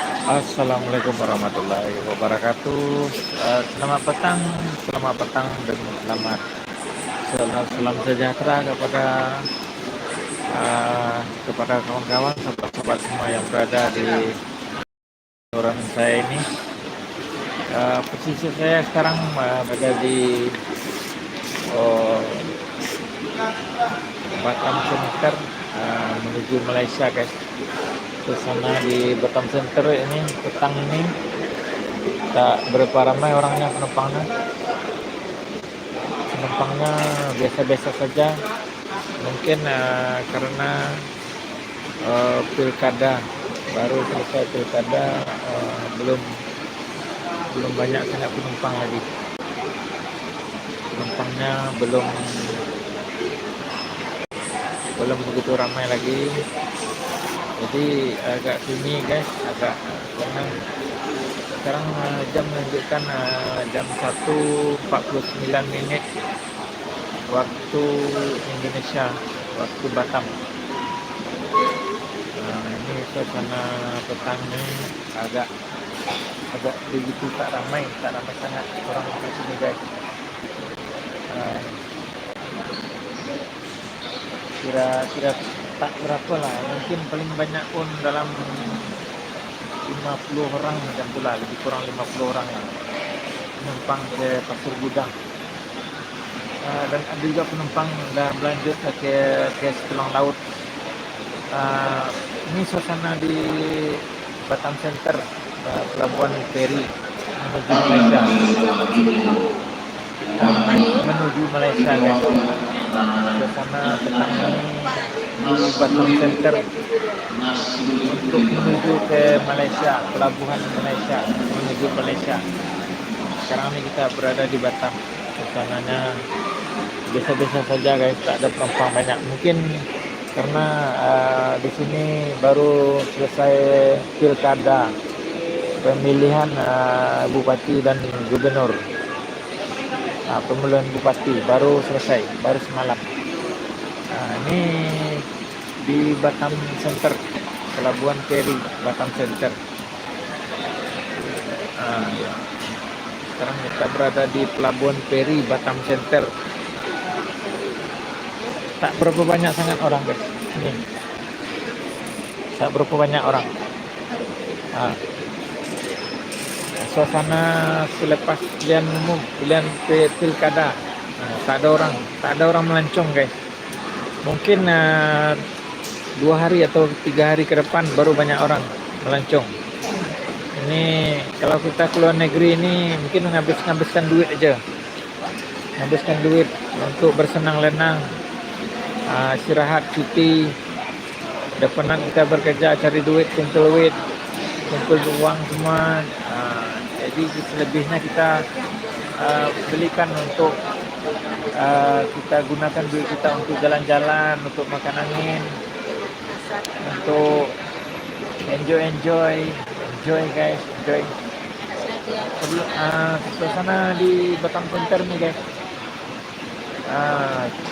Assalamualaikum warahmatullahi wabarakatuh. Selamat petang dan salam sejahtera kepada kawan-kawan, sahabat-sahabat semua yang berada di saluran saya ini. Posisi saya sekarang berada di oh, Batam Center menuju Malaysia, guys. Suasana di Batam Center ini petang ini tak berapa ramai orangnya, penumpangnya biasa-biasa saja. Mungkin karena pilkada baru selesai pilkada, belum banyak sangat penumpang lagi. Penumpangnya belum begitu ramai lagi. Jadi agak sunyi, guys, agak tenang. Sekarang jam menunjukkan jam 1.49 waktu Indonesia, waktu Batam. Ini suasana petang ini agak begitu tak ramai sangat orang di sini, guys. Kira-kira tak berapa lah, mungkin paling banyak pun dalam 50 orang macam itulah, lebih kurang 50 orang lah penumpang ke Pasir Gudang. Dan ada juga penumpang dah berlanjut ke Tulang Laut. Ini suasana di Batam Center, pelabuhan feri menuju Malaysia, guys. Suasana petang ini di Batam Center untuk menuju ke Malaysia, pelabuhan Malaysia, menuju Malaysia. Sekarang ini kita berada di Batam. Suasananya biasa-biasa saja, guys, tak ada penumpang banyak. Mungkin karena di sini baru selesai pilkada pemilihan bupati dan gubernur. Pemilihan bupati baru selesai, baru semalam. Ini di Batam Center, pelabuhan feri Batam Center. Sekarang kita berada di pelabuhan feri Batam Center. Tak berapa banyak sangat orang, guys. Ini tak berapa banyak orang. Suasana selepas pilihan umum, pilihan pilkada, tak ada orang melancong, guys. Mungkin 2 hari atau 3 hari ke depan baru banyak orang melancong. Ini kalau kita keluar negeri ini mungkin menghabiskan duit aja, menghabiskan duit untuk bersenang-lenang, istirahat, cuti. Udah penat kita bekerja, cari duit, kumpul uang semua. Jadi selebihnya kita belikan untuk kita gunakan duit kita untuk jalan-jalan, untuk makan angin, untuk enjoy, guys, enjoy. Suasana di Batam Center nih, guys.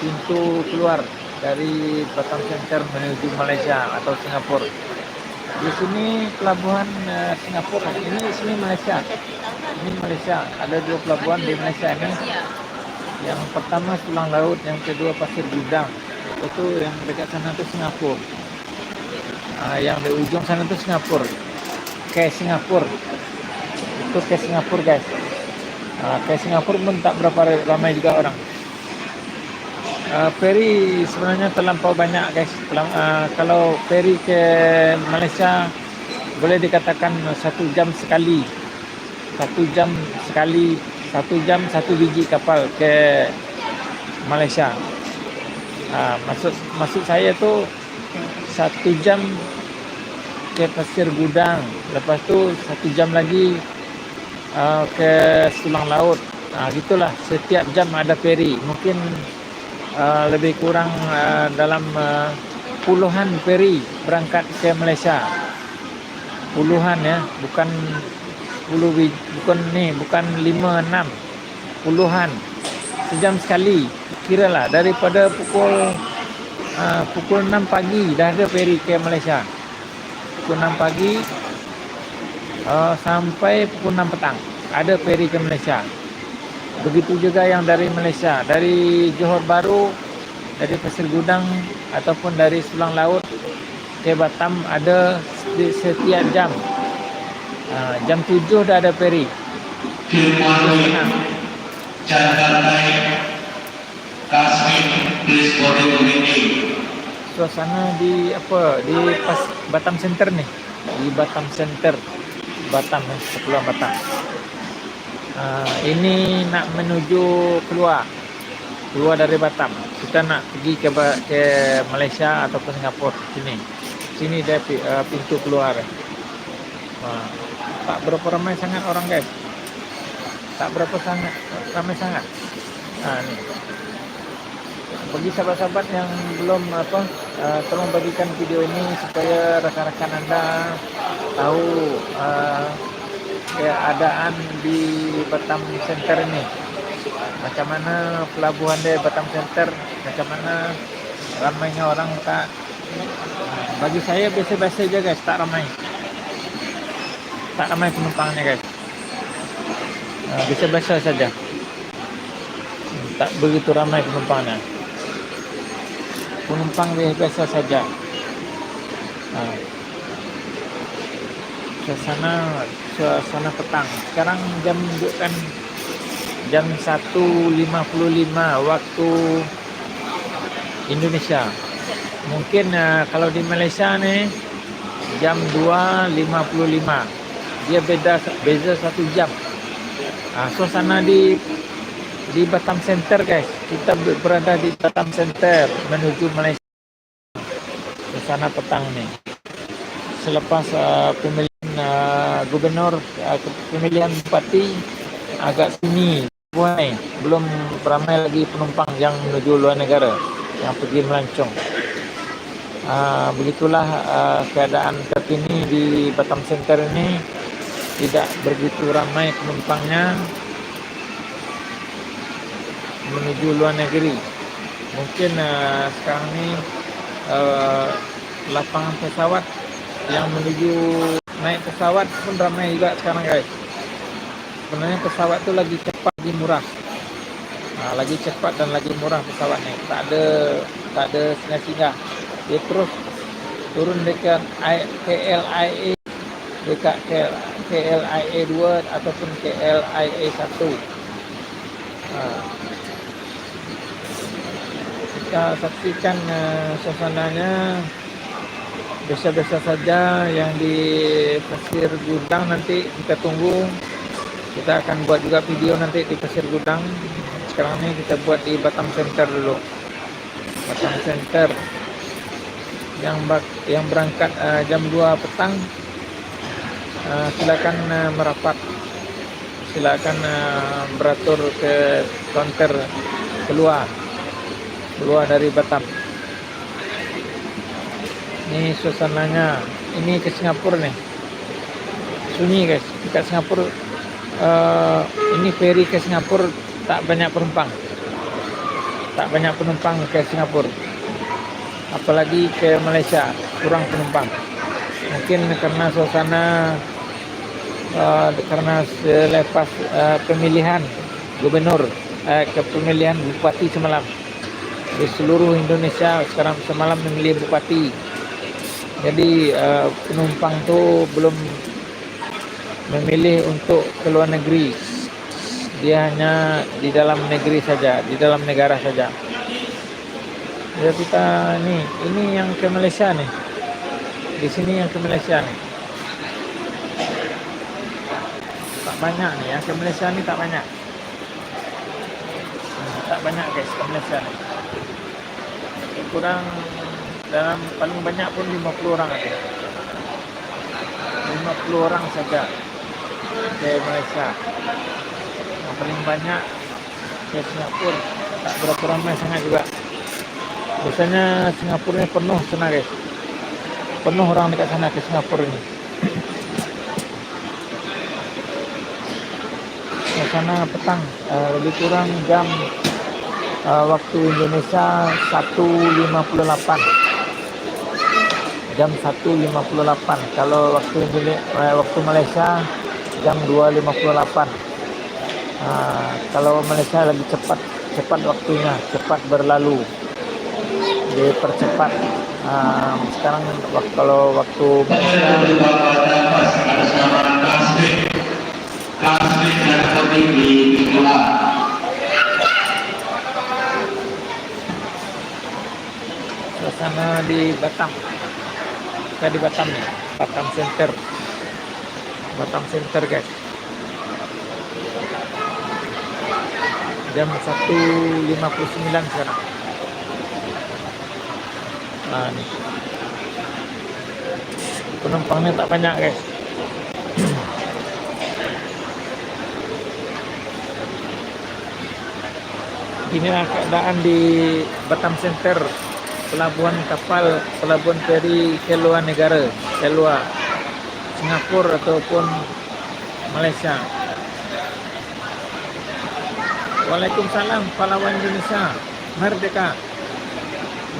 Pintu keluar dari Batam Center menuju Malaysia atau Singapura. Di sini pelabuhan Singapura, sini Malaysia. Ini Malaysia, ada 2 pelabuhan di Malaysia ini. Yang pertama Tulang Laut, yang kedua Pasir Gudang. Itu yang dekat sana itu Singapura. Yang di ujung sana itu Singapura. Ke Singapura. Itu ke Singapura, guys. Ke Singapura pun tak berapa ramai juga orang. Feri sebenarnya terlampau banyak, guys. Kalau feri ke Malaysia boleh dikatakan 1 jam sekali. 1 jam sekali, 1 jam 1 biji kapal ke Malaysia. Maksud saya tu 1 jam ke Pasir Gudang, lepas tu 1 jam lagi ke Tulang Laut. Gitulah, setiap jam ada feri. Mungkin lebih kurang dalam puluhan feri berangkat ke Malaysia. Puluhan, ya, bukan 5-6, puluhan. Sejam sekali. Kiralah daripada pukul 6 pagi dah ada feri ke Malaysia. Pukul 6 pagi sampai pukul 6 petang ada feri ke Malaysia. Begitu juga yang dari Malaysia, dari Johor Bahru, dari Pasir Gudang ataupun dari Sulang Laut ke Batam ada setiap jam. Jam 7 dah ada feri. Senang. Suasana di Batam Center nih, di Batam Center, Batam, Kepulauan Batam. Ini nak menuju keluar dari Batam. Kita nak pergi ke Malaysia ataupun Singapura. Sini dia pintu keluar. Tak berapa ramai sangat orang, guys. Tak berapa ramai sangat. Ni. Bagi sahabat-sahabat yang belum tolong bagikan video ini supaya rekan-rekan anda tahu keadaan di Batam Center ini. Macam mana pelabuhan di Batam Center, macam mana ramainya orang tak. Bagi saya biasa-biasa aja, guys, tak ramai. Tak ramai penumpangnya, guys. Biasa-biasa saja. Tak begitu ramai penumpangnya. Penumpang biasa saja. Suasana petang. Sekarang jam menunjukkan jam 1.55 waktu Indonesia. Mungkin kalau di Malaysia nih jam 2.55. Dia beza 1 jam. Suasana di Batam Center, guys. Kita berada di Batam Center menuju Malaysia. Suasana petang nih. Selepas pemilihan gubernur, pemilihan bupati agak sini. Belum ramai lagi penumpang yang menuju luar negara, yang pergi melancong. Begitulah keadaan terkini di Batam Center ini. Tidak begitu ramai penumpangnya menuju luar negeri. Mungkin sekarang ni lapangan pesawat yang menuju naik pesawat pun ramai juga sekarang, guys. Sebenarnya pesawat tu lagi cepat, lagi murah. Lagi cepat dan lagi murah pesawat ni. Tak ada singgah-singgah. Dia terus turun dekat KLIA, dekat KLIA 2 ataupun KLIA 1. Kita saksikan suasananya biasa-biasa saja. Yang di Pasir Gudang nanti kita tunggu. Kita akan buat juga video nanti di Pasir Gudang. Sekarang ini kita buat di Batam Center dulu. Batam Center yang berangkat jam 2 petang. Silakan merapat. Silakan beratur ke kaunter keluar dari Batam. Ini suasananya. Ini ke Singapura nih. Sunyi, guys. Dekat Singapura. Ini feri ke Singapura tak banyak penumpang. Tak banyak penumpang ke Singapura. Apalagi ke Malaysia kurang penumpang. Mungkin karena suasana karena selepas pemilihan gubernur ke pemilihan bupati semalam. Di seluruh Indonesia sekarang semalam memilih bupati. Jadi penumpang tu belum memilih untuk ke luar negeri. Dia hanya di dalam negeri saja, di dalam negara saja. Ya kita ini yang ke Malaysia nih. Di sini yang ke Malaysia nih. Tak banyak nih ya, ke Malaysia nih tak banyak. Tak banyak, guys, ke Malaysia nih. Kurang, dalam paling banyak pun 50 orang ada. 50 orang saja ke Malaysia. Yang paling banyak ke Singapura. Tak berapa ramai sangat juga. Biasanya Singapura ni penuh sana, guys. Penuh orang dekat sana ke Singapura ni. Suasana petang, lebih kurang jam waktu Indonesia 1.58. jam 1.58. Kalau waktu Malaysia jam 2.58. Kalau Malaysia lebih cepat waktunya, cepat berlalu, dipercepat. Sekarang kalau waktu suasana di Batam, kita di Batam nih, Batam Center guys. Jam 1.59 sekarang. Nih. Penumpangnya tak banyak guys. Inilah keadaan di Batam Center, pelabuhan feri keluar negara, keluar Singapura ataupun Malaysia. Waalaikumsalam pahlawan Indonesia, merdeka,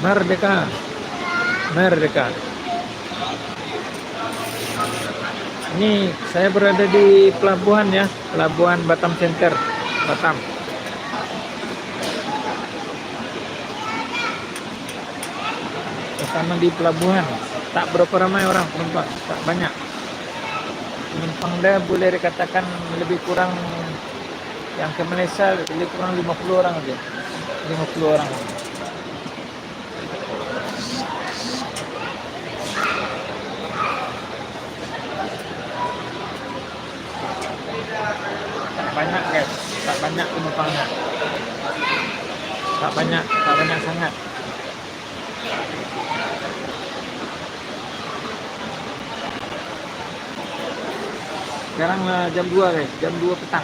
merdeka, merdeka. Ini saya berada di pelabuhan ya, pelabuhan Batam Center, Batam. Sama di pelabuhan, tak berapa ramai orang penumpang, tak banyak. Penumpang dia boleh dikatakan lebih kurang, yang ke Malaysia lebih kurang 50 orang aja. 50 orang. Tak banyak guys, tak banyak penumpangnya. Tak banyak sangat. Sekarang jam 2 guys, jam 2 petang.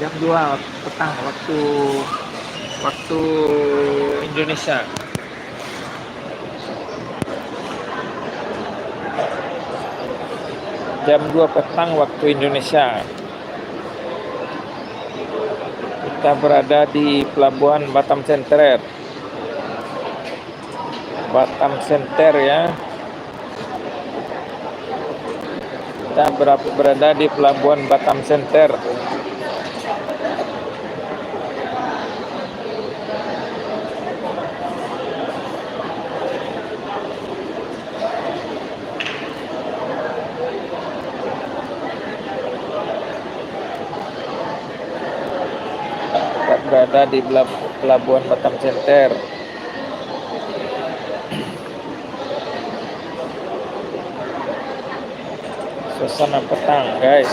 Jam 2 petang waktu Indonesia. Jam 2 petang waktu Indonesia. Kita berada di pelabuhan Batam Center. Batam Center ya. Kita berada di pelabuhan Batam Center. Kita berada di pelabuhan Batam Center. Suasana petang guys.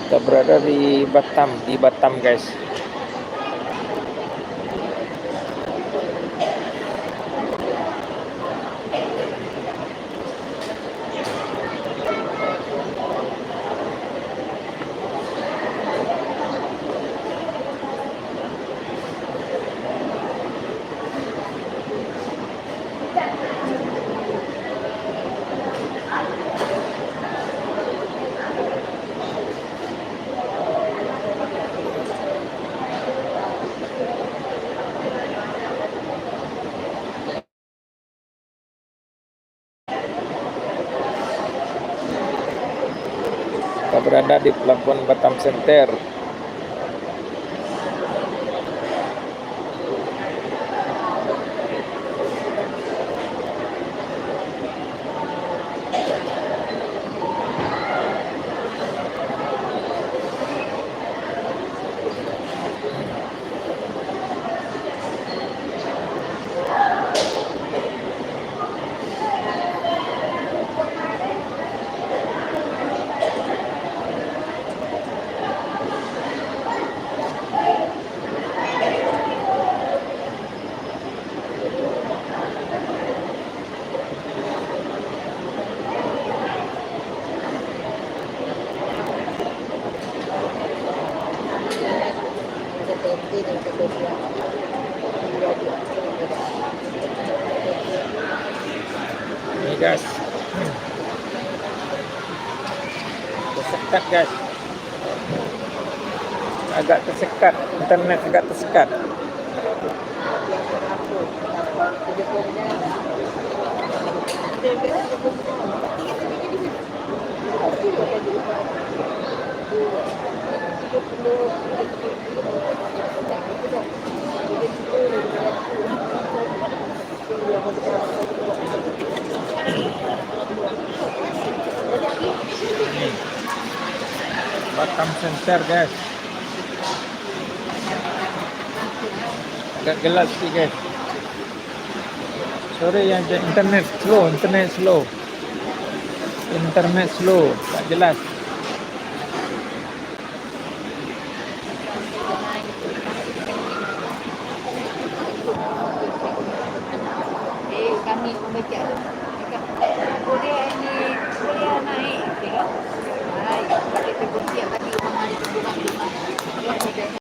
Kita berada di Batam guys. Kita berada di pelabuhan Batam Center. guys. Tersekat guys. Agak tersekat. Internet agak tersekat. Batam Center guys. Agak gelap sih guys. Sorry yang internet slow, internet slow, tak jelas. Kami membaca kuliah ini kuliah naik, tengok. Hai, kita bersiap bagi orang ada hubungan.